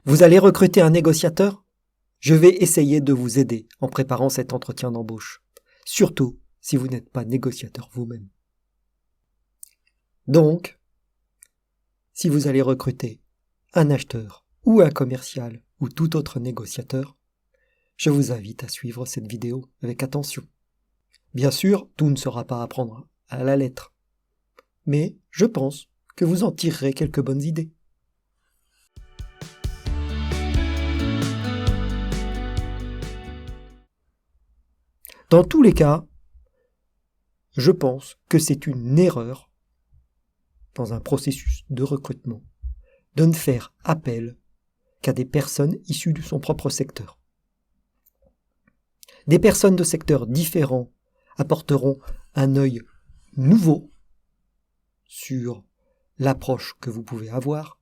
Vous allez recruter un négociateur? Je vais essayer de vous aider en préparant cet entretien d'embauche, surtout si vous n'êtes pas négociateur vous-même. Donc, si vous allez recruter un acheteur ou un commercial ou tout autre négociateur, je vous invite à suivre cette vidéo avec attention. Bien sûr, tout ne sera pas à prendre à la lettre, mais je pense que vous en tirerez quelques bonnes idées. Dans tous les cas, je pense que c'est une erreur dans un processus de recrutement de ne faire appel qu'à des personnes issues de son propre secteur. Des personnes de secteurs différents apporteront un œil nouveau sur l'approche que vous pouvez avoir,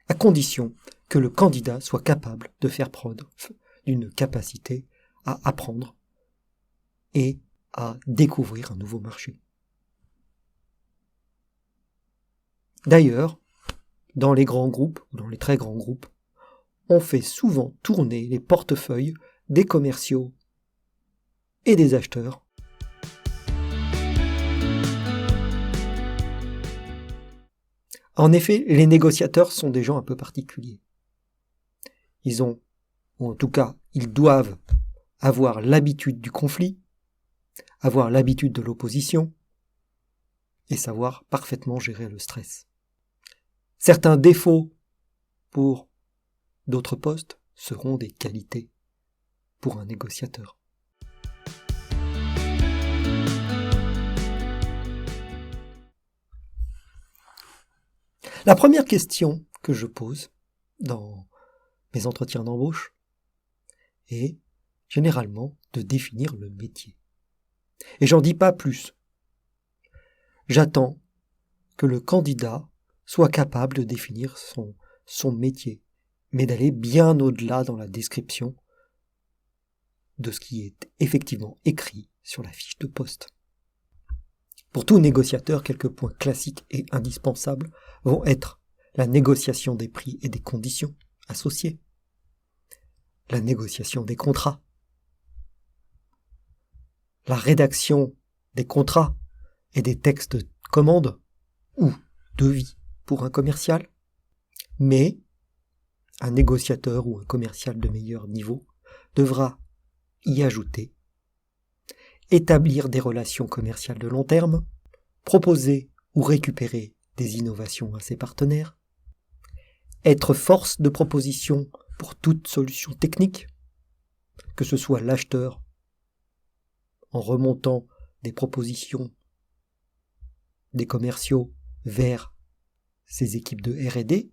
à condition que le candidat soit capable de faire preuve d'une capacité à apprendre et à découvrir un nouveau marché. D'ailleurs, dans les grands groupes, ou dans les très grands groupes, on fait souvent tourner les portefeuilles des commerciaux et des acheteurs. En effet, les négociateurs sont des gens un peu particuliers. Ils ont, ou en tout cas, ils doivent avoir l'habitude du conflit, avoir l'habitude de l'opposition et savoir parfaitement gérer le stress. Certains défauts pour d'autres postes seront des qualités pour un négociateur. La première question que je pose dans mes entretiens d'embauche est généralement de définir le métier. Et j'en dis pas plus. J'attends que le candidat soit capable de définir son métier, mais d'aller bien au-delà dans la description de ce qui est effectivement écrit sur la fiche de poste. Pour tout négociateur, quelques points classiques et indispensables vont être la négociation des prix et des conditions associées, la négociation des contrats, la rédaction des contrats et des textes de commande ou devis pour un commercial, mais un négociateur ou un commercial de meilleur niveau devra y ajouter établir des relations commerciales de long terme, proposer ou récupérer des innovations à ses partenaires, être force de proposition pour toute solution technique, que ce soit l'acheteur en remontant des propositions des commerciaux vers ses équipes de R&D,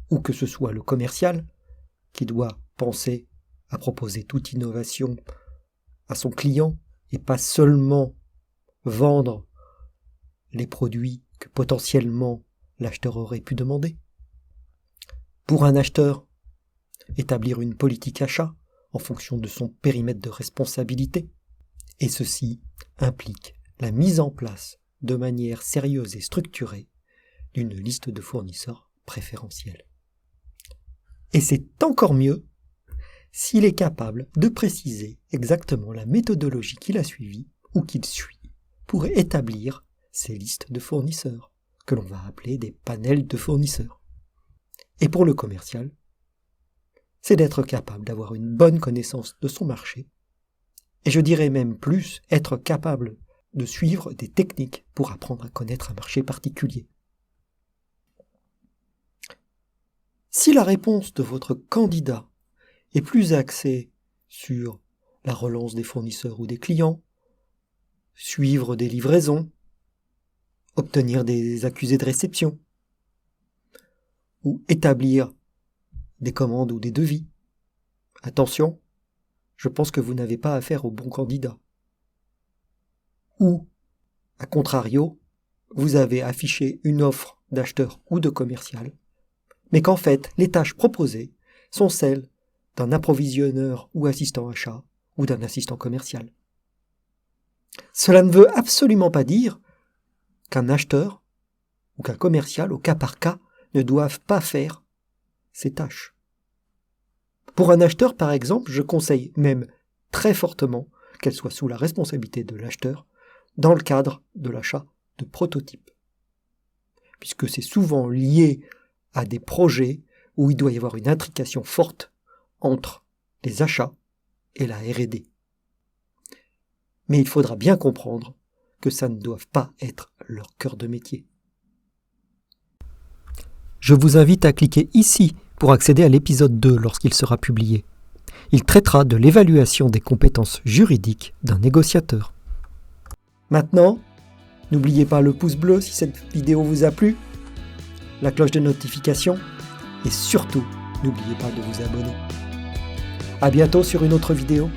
ou que ce soit le commercial qui doit penser à proposer toute innovation à son client et pas seulement vendre les produits que potentiellement l'acheteur aurait pu demander. Pour un acheteur, établir une politique achat en fonction de son périmètre de responsabilité, et ceci implique la mise en place de manière sérieuse et structurée d'une liste de fournisseurs préférentiels. Et c'est encore mieux s'il est capable de préciser exactement la méthodologie qu'il a suivie ou qu'il suit pour établir ces listes de fournisseurs, que l'on va appeler des panels de fournisseurs. Et pour le commercial, c'est d'être capable d'avoir une bonne connaissance de son marché, et je dirais même plus, être capable de suivre des techniques pour apprendre à connaître un marché particulier. Si la réponse de votre candidat est plus axée sur la relance des fournisseurs ou des clients, suivre des livraisons, obtenir des accusés de réception, ou établir des commandes ou des devis, attention, je pense que vous n'avez pas affaire au bon candidat. Ou, à contrario, vous avez affiché une offre d'acheteur ou de commercial, mais qu'en fait, les tâches proposées sont celles d'un approvisionneur ou assistant achat ou d'un assistant commercial. Cela ne veut absolument pas dire qu'un acheteur ou qu'un commercial, au cas par cas, ne doivent pas faire ces tâches. Pour un acheteur, par exemple, je conseille même très fortement qu'elle soit sous la responsabilité de l'acheteur dans le cadre de l'achat de prototypes. Puisque c'est souvent lié à des projets où il doit y avoir une intrication forte entre les achats et la R&D. Mais il faudra bien comprendre que ça ne doit pas être leur cœur de métier. Je vous invite à cliquer ici pour accéder à l'épisode 2 lorsqu'il sera publié. Il traitera de l'évaluation des compétences juridiques d'un négociateur. Maintenant, n'oubliez pas le pouce bleu si cette vidéo vous a plu, la cloche de notification et surtout, n'oubliez pas de vous abonner. À bientôt sur une autre vidéo.